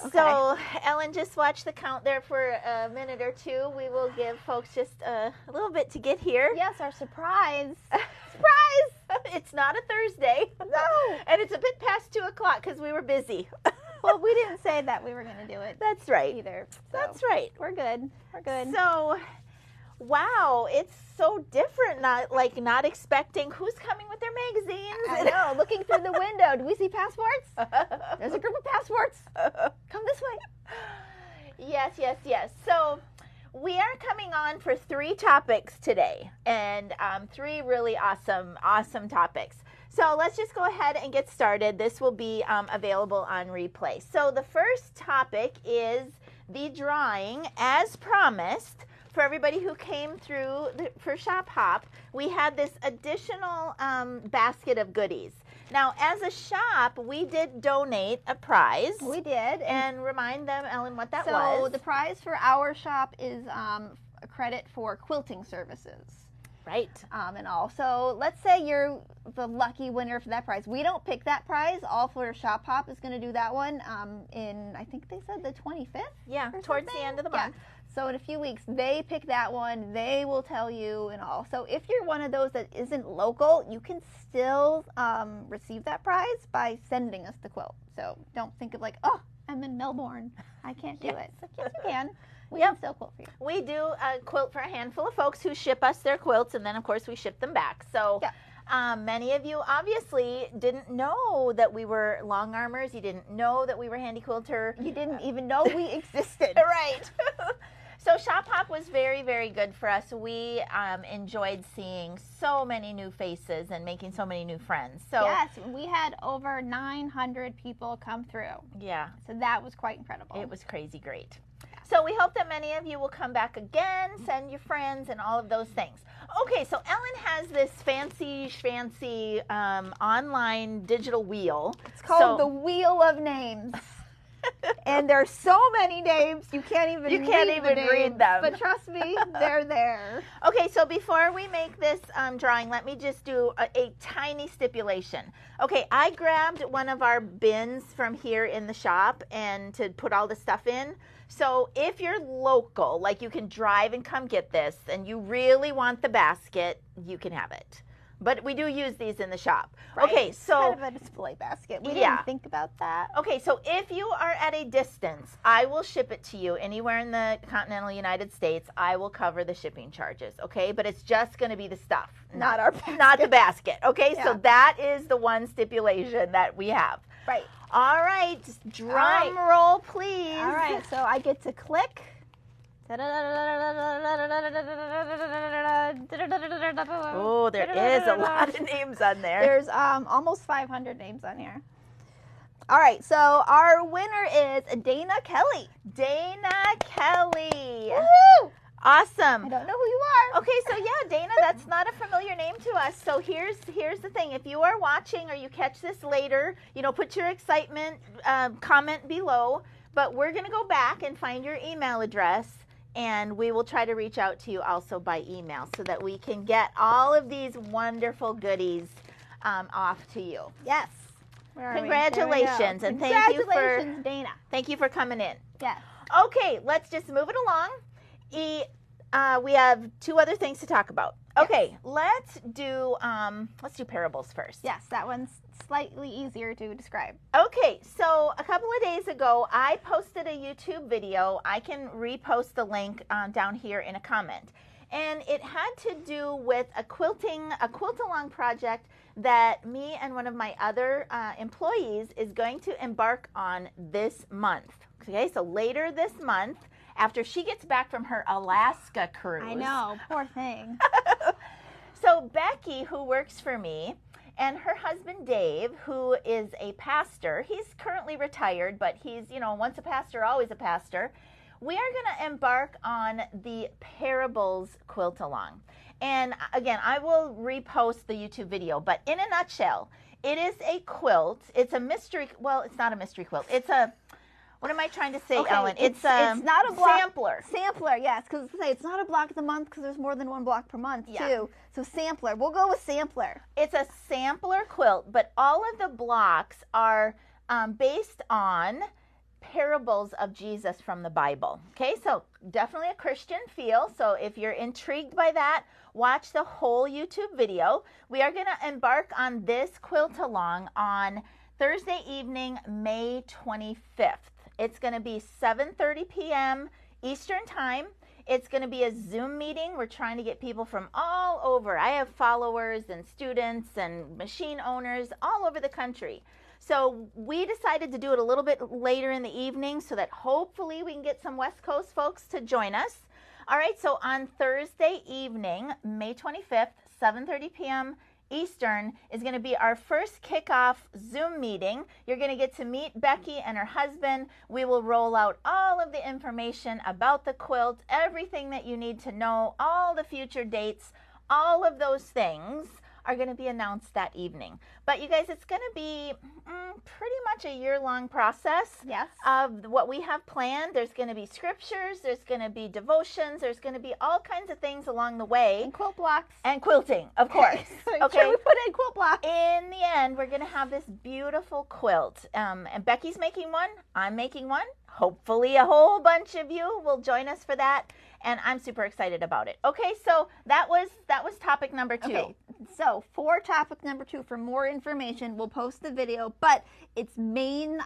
Okay. So, Ellen, just watch the count there for a minute or two. We will give folks just a little bit to get here. Yes, our surprise. Surprise! It's not a Thursday. No. And it's a bit past 2 o'clock because we were busy. Well, we didn't say that we were going to do it That's right. either. So That's right. we're good. We're good. So, wow, it's so different. Not expecting who's coming with their magazines. I know. Looking through the window, do we see passports? There's a group of passports. Come this way. Yes, yes, yes. So we are coming on for 3 topics today, and 3 really awesome topics. So let's just go ahead and get started. This will be available on replay. So the first topic is the drawing, as promised. For everybody who came through for Shop Hop, we had this additional basket of goodies. Now, as a shop, we did donate a prize. We did. And remind them, Ellen, what that so was. So the prize for our shop is a credit for quilting services. Right. And also, let's say you're the lucky winner for that prize. We don't pick that prize. All for Shop Hop is going to do that one in, I think they said the 25th? Yeah, towards the end of the month. So in a few weeks, they pick that one. They will tell you and all. So if you're one of those that isn't local, you can still receive that prize by sending us the quilt. So don't think of like, oh, I'm in Melbourne. I can't do it. So yes, you can. We can still quilt for you. We do a quilt for a handful of folks who ship us their quilts, and then, of course, we ship them back. So many of you obviously didn't know that we were long armors. You didn't know that we were Handy Quilter. You didn't even know we existed. Right. So Shop Hop was very, very good for us. We enjoyed seeing so many new faces and making so many new friends. So yes, we had over 900 people come through. Yeah. So that was quite incredible. It was crazy great. So we hope that many of you will come back again, send your friends, and all of those things. Okay, so Ellen has this fancy online digital wheel. It's called the Wheel of Names. And there's so many names, you can't even read them. But trust me, they're there. Okay, so before we make this drawing, let me just do a tiny stipulation. Okay, I grabbed one of our bins from here in the shop and to put all the stuff in. So if you're local, like you can drive and come get this, and you really want the basket, you can have it. But we do use these in the shop. Right. Okay, so kind of a display basket. We didn't think about that. Okay, so if you are at a distance, I will ship it to you anywhere in the continental United States. I will cover the shipping charges, okay? But it's just going to be the stuff, not our basket. Not the basket, okay? Yeah. So that is the one stipulation that we have. Right. All right, drum roll, please. All right, so I get to click. Oh, there is a lot of names on there. There's almost 500 names on here. All right, so our winner is Dana Kelly. Dana Kelly. Woohoo! Awesome. I don't know who you are. Okay, so yeah, Dana, that's not a familiar name to us. So here's the thing. If you are watching or you catch this later, put your excitement comment below. But we're going to go back and find your email address, and we will try to reach out to you also by email so that we can get all of these wonderful goodies off to you. Yes. Congratulations, and thank you for Dana. Thank you for coming in. Yes. Okay, let's just move it along. We have 2 other things to talk about. Okay, let's do parables first. Yes, that one's slightly easier to describe. Okay, so a couple of days ago, I posted a YouTube video. I can repost the link down here in a comment. And it had to do with a quilt-along project that me and one of my other employees is going to embark on this month. Okay, so later this month, after she gets back from her Alaska cruise. I know, poor thing. So Becky, who works for me, and her husband Dave, who is a pastor, he's currently retired, but he's, once a pastor, always a pastor. We are going to embark on the Parables quilt along. And again, I will repost the YouTube video, but in a nutshell, it is a quilt. It's a mystery, well, it's not a mystery quilt. It's a, what am I trying to say, okay, Ellen? It's not a block, sampler. Sampler, yes, because it's not a block of the month because there's more than one block per month, too. So sampler. We'll go with sampler. It's a sampler quilt, but all of the blocks are based on parables of Jesus from the Bible. Okay, so definitely a Christian feel. So if you're intrigued by that, watch the whole YouTube video. We are going to embark on this quilt along on Thursday evening, May 25th. It's going to be 7:30 p.m. Eastern Time. It's going to be a Zoom meeting. We're trying to get people from all over. I have followers and students and machine owners all over the country. So we decided to do it a little bit later in the evening so that hopefully we can get some West Coast folks to join us. All right, so on Thursday evening, May 25th, 7:30 p.m. Eastern is going to be our first kickoff Zoom meeting. You're going to get to meet Becky and her husband. We will roll out all of the information about the quilt, everything that you need to know, all the future dates, all of those things are going to be announced that evening. But you guys, it's going to be pretty much a year-long process of what we have planned. There's going to be scriptures, there's going to be devotions, there's going to be all kinds of things along the way. And quilt blocks. And quilting, of course. Okay. Sure, we put in quilt blocks. In the end, we're going to have this beautiful quilt. And Becky's making one, I'm making one. Hopefully a whole bunch of you will join us for that. And I'm super excited about it. Okay, so that was topic number 2. Okay, so for topic number 2, for more information, we'll post the video, but its main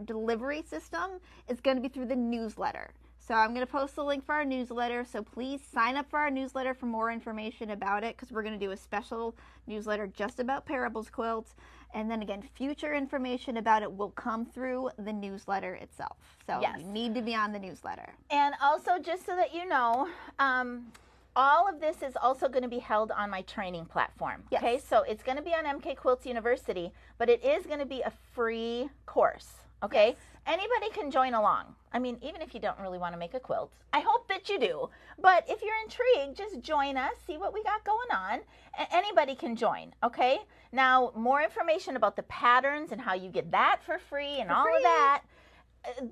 delivery system is going to be through the newsletter. So I'm going to post the link for our newsletter, so please sign up for our newsletter for more information about it, because we're going to do a special newsletter just about Parables quilts. And then again, future information about it will come through the newsletter itself. So you need to be on the newsletter. And also, just so that you know, all of this is also going to be held on my training platform. Yes. Okay, so it's going to be on MK Quilts University, but it is going to be a free course. Okay, yes. Anybody can join along. I mean, even if you don't really want to make a quilt, I hope that you do. But if you're intrigued, just join us, see what we got going on. Anybody can join, okay? Now, more information about the patterns and how you get that for free and all of that.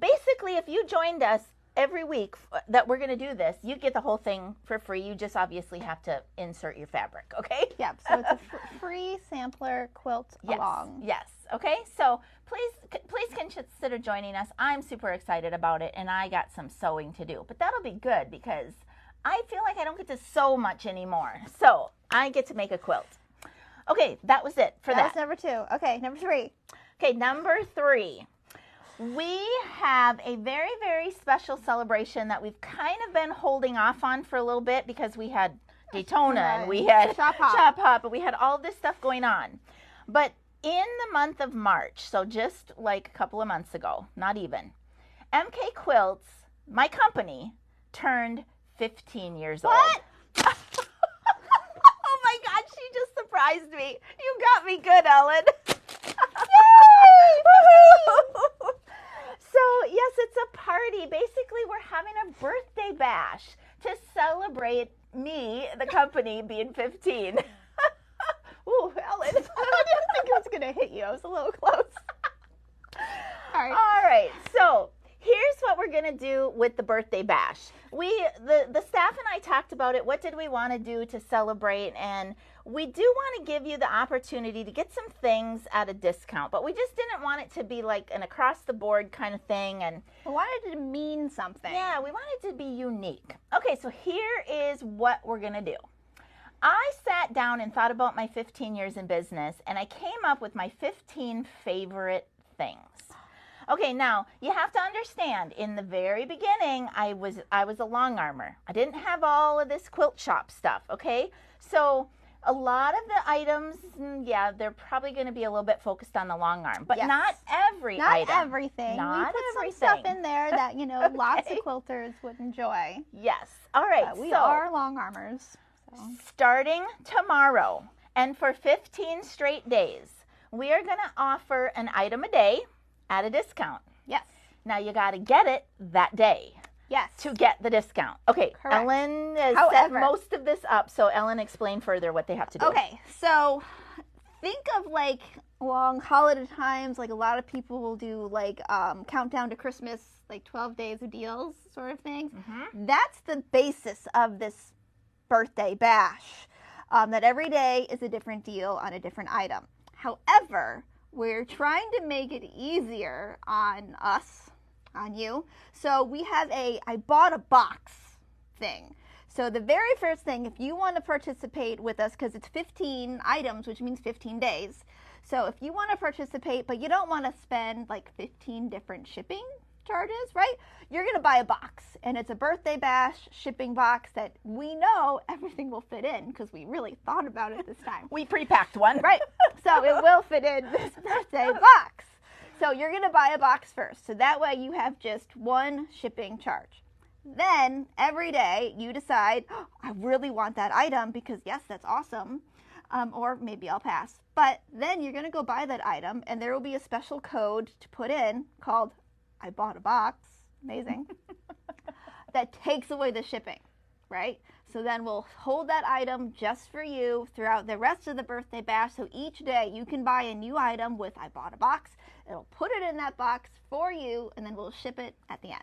Basically, if you joined us every week that we're going to do this, you get the whole thing for free. You just obviously have to insert your fabric, okay? Yep, so it's a free sampler quilt along. Yes, okay? So please consider joining us. I'm super excited about it, and I got some sewing to do. But that'll be good because I feel like I don't get to sew much anymore. So I get to make a quilt. Okay, that was it for that. That was number 2. Okay, number 3. Okay, number 3. We have a very, very special celebration that we've kind of been holding off on for a little bit because we had Daytona and we had Shop Hop, and we had all this stuff going on. But in the month of March, so just like a couple of months ago, not even, MK Quilts, my company, turned 15 years old. What? Oh my God, she just surprised me. You got me good, Ellen. So, yes, it's a party. Basically, we're having a birthday bash to celebrate me, the company, being 15. Ooh, Ellen. I didn't think it was going to hit you. I was a little close. All right. So, here's what we're going to do with the birthday bash. The staff and I talked about it. What did we want to do to celebrate? And we do want to give you the opportunity to get some things at a discount, but we just didn't want it to be like an across-the-board kind of thing. And we wanted it to mean something. Yeah, we wanted it to be unique. Okay, so here is what we're going to do. I sat down and thought about my 15 years in business, and I came up with my 15 favorite things. Okay, now you have to understand, in the very beginning, I was a long armer. I didn't have all of this quilt shop stuff, okay? So a lot of the items, yeah, they're probably going to be a little bit focused on the long arm, but not every item. Not everything. Not we put everything. some stuff in there that, you know, lots of quilters would enjoy. Yes. All right. But we are long armers. So. Starting tomorrow and for 15 straight days, we are going to offer an item a day at a discount. Yes. Now you got to get it that day. Yes. To get the discount. Okay. Correct. Ellen has set most of this up, so Ellen, explain further what they have to do. Okay. So think of like long holiday times, like a lot of people will do like countdown to Christmas, like 12 days of deals sort of things. Mm-hmm. That's the basis of this birthday bash, that every day is a different deal on a different item. However, we're trying to make it easier on us, on you. So we have I bought a box thing. So the very first thing, if you want to participate with us, because it's 15 items, which means 15 days. So if you want to participate, but you don't want to spend like 15 different shipping charges, right? You're going to buy a box, and it's a birthday bash shipping box that we know everything will fit in because we really thought about it this time. We pre-packed one. Right. So it will fit in this birthday box. So you're going to buy a box first. So that way you have just one shipping charge. Then every day you decide, oh, I really want that item because yes, that's awesome. Or maybe I'll pass. But then you're going to go buy that item, and there will be a special code to put in called I bought a box. Amazing. That takes away the shipping, right? So then we'll hold that item just for you throughout the rest of the birthday bash. So each day you can buy a new item with I bought a box. It'll put it in that box for you, and then we'll ship it at the end.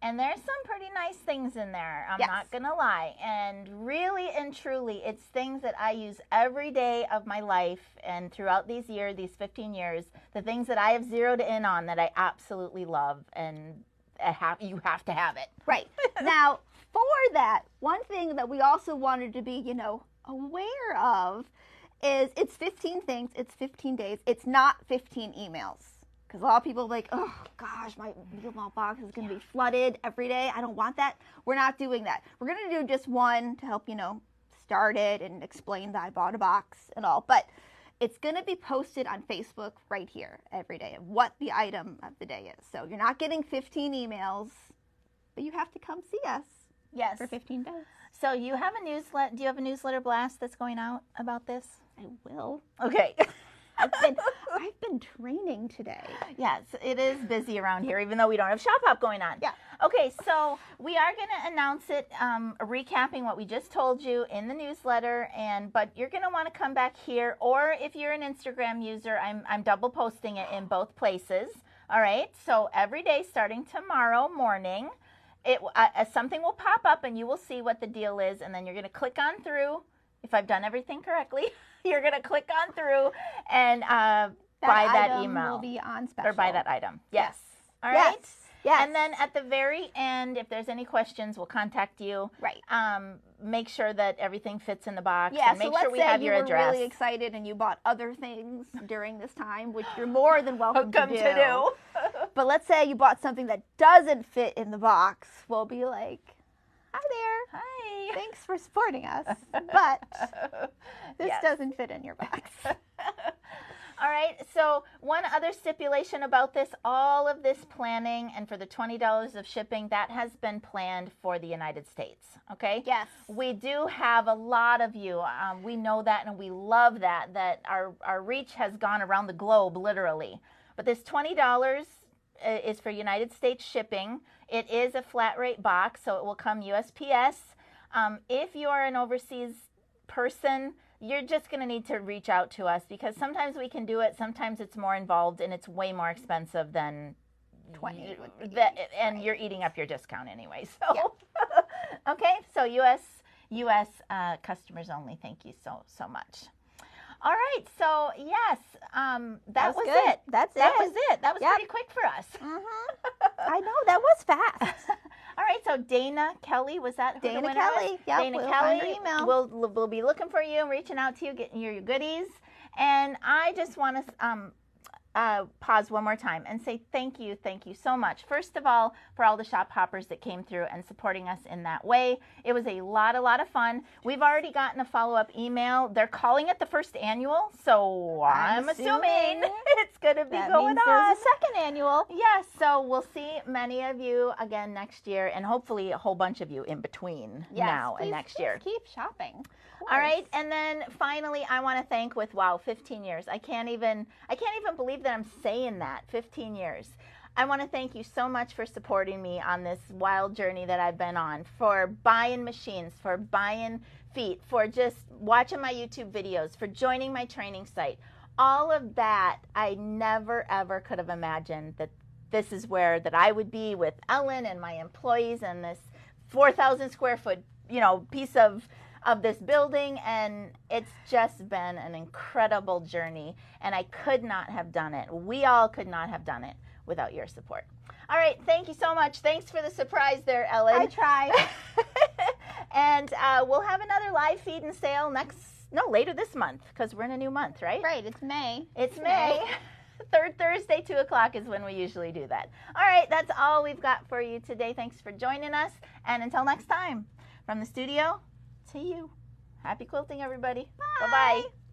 And there's some pretty nice things in there. I'm Yes. not going to lie. And really and truly, it's things that I use every day of my life. And throughout these 15 years, the things that I have zeroed in on that I absolutely love. And you have to have it. Right. Now, for that, one thing that we also wanted to be, aware of is it's 15 things, it's 15 days. It's not 15 emails. Because a lot of people are like, oh gosh, my email box is going to be flooded every day. I don't want that. We're not doing that. We're going to do just one to help, start it and explain that I bought a box and all. But it's going to be posted on Facebook right here every day of what the item of the day is. So you're not getting 15 emails, but you have to come see us. Yes. For 15 days. So you have a newsletter. Do you have a newsletter blast that's going out about this? I will. Okay. I've been training today. Yes, it is busy around here, even though we don't have Shop Hop going on. Yeah. Okay, so we are going to announce it, recapping what we just told you in the newsletter, but you're going to want to come back here, or if you're an Instagram user, I'm double posting it in both places. All right, so every day starting tomorrow morning, something will pop up and you will see what the deal is, and then you're going to click on through. If I've done everything correctly, you're going to click on through and buy that email. Will be on special. Or buy that item. Yes. All right? Yes. And then at the very end, if there's any questions, we'll contact you. Right. Make sure that everything fits in the box. Yeah, and make so sure we have your address. let's say you were really excited and you bought other things during this time, which you're more than welcome to do. But let's say you bought something that doesn't fit in the box. We'll be like, hi there. Hi. Thanks for supporting us, but this doesn't fit in your box. All right, so one other stipulation about this, all of this planning and for the $20 of shipping, that has been planned for the United States, okay? Yes. We do have a lot of you. We know that and we love that our reach has gone around the globe, literally. But this $20 is for United States shipping. It is a flat rate box, so it will come USPS. If you are an overseas person, you're just going to need to reach out to us because sometimes we can do it, sometimes it's more involved, and it's way more expensive than 20. And you're eating up your discount anyway. So, yeah. Okay, so U.S. Customers only. Thank you so much. All right, so yes, that was it. That was it. That was pretty quick for us. I know, that was fast. All right, so Dana Kelly, was that who Dana the winner Kelly. was? Yep, Dana we'll Kelly. find her email. We'll be looking for you and reaching out to you, getting your goodies. And I just want to pause one more time and say thank you so much. First of all, for all the shop hoppers that came through and supporting us in that way. It was a lot of fun. We've already gotten a follow-up email. They're calling it the first annual, so I'm assuming it's going to be going on. There's a second annual. Yes, so we'll see many of you again next year, and hopefully a whole bunch of you in between now and next year. Keep shopping. All right, and then finally, I want to thank with 15 years. I can't even believe that I'm saying that. 15 years. I want to thank you so much for supporting me on this wild journey that I've been on, for buying machines, for buying feet, for just watching my YouTube videos, for joining my training site. All of that, I never ever could have imagined that this is where that I would be with Ellen and my employees and this 4,000 square foot, piece of this building, and it's just been an incredible journey, and I could not have done it. We all could not have done it without your support. All right. Thank you so much. Thanks for the surprise there, Ellen. I tried. And we'll have another live feed and sale later this month, because we're in a new month, right? Right. It's May. It's May. Third Thursday, 2 o'clock is when we usually do that. All right. That's all we've got for you today. Thanks for joining us. And until next time, from the studio to you. Happy quilting, everybody. Bye. Bye-bye.